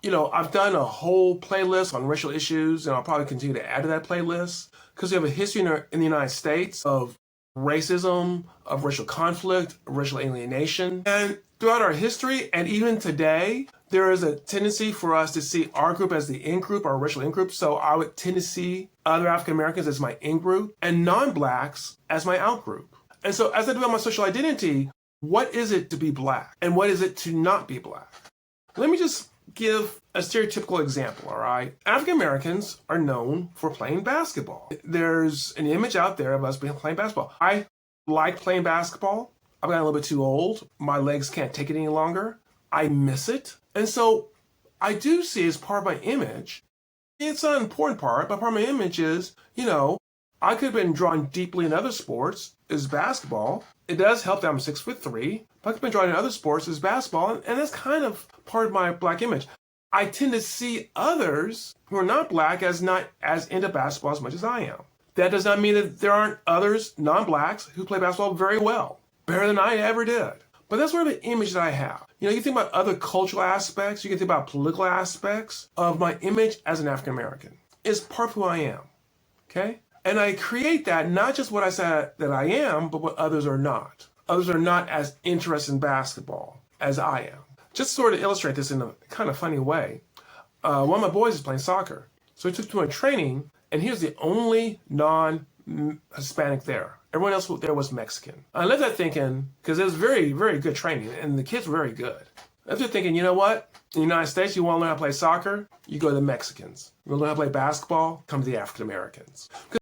I've done a whole playlist on racial issues, and I'll probably continue to add to that playlist because we have a history in the United States of racism, of racial conflict, of racial alienation. And throughout our history, and even today, there is a tendency for us to see our group as the in group, our racial in group. So I would tend to see other African Americans as my in group and non-blacks as my out group. And so as I develop my social identity, what is it to be black? And what is it to not be black? Let me just give a stereotypical example, all right? African Americans are known for playing basketball. There's an image out there of us playing basketball. I like playing basketball. I've gotten a little bit too old. My legs can't take it any longer. I miss it. And so I do see as part of my image, it's not an important part, but part of my image is, I could have been drawn deeply in other sports as basketball. It does help that I'm 6'3", but I could have been drawn in other sports as basketball, and that's kind of part of my black image. I tend to see others who are not black as not as into basketball as much as I am. That does not mean that there aren't others, non-blacks, who play basketball very well, better than I ever did. But that's sort of an image that I have. You think about other cultural aspects, you can think about political aspects of my image as an African American. It's part of who I am, okay? And I create that, not just what I said that I am, but what others are not. Others are not as interested in basketball as I am. Just to sort of illustrate this in a kind of funny way, one of my boys is playing soccer. So he took to a training, and he was the only non-Hispanic there. Everyone else there was Mexican. I left that thinking, because it was very, very good training, and the kids were very good. I left there thinking, you know what? In the United States, you want to learn how to play soccer? You go to the Mexicans. You want to learn how to play basketball? Come to the African Americans.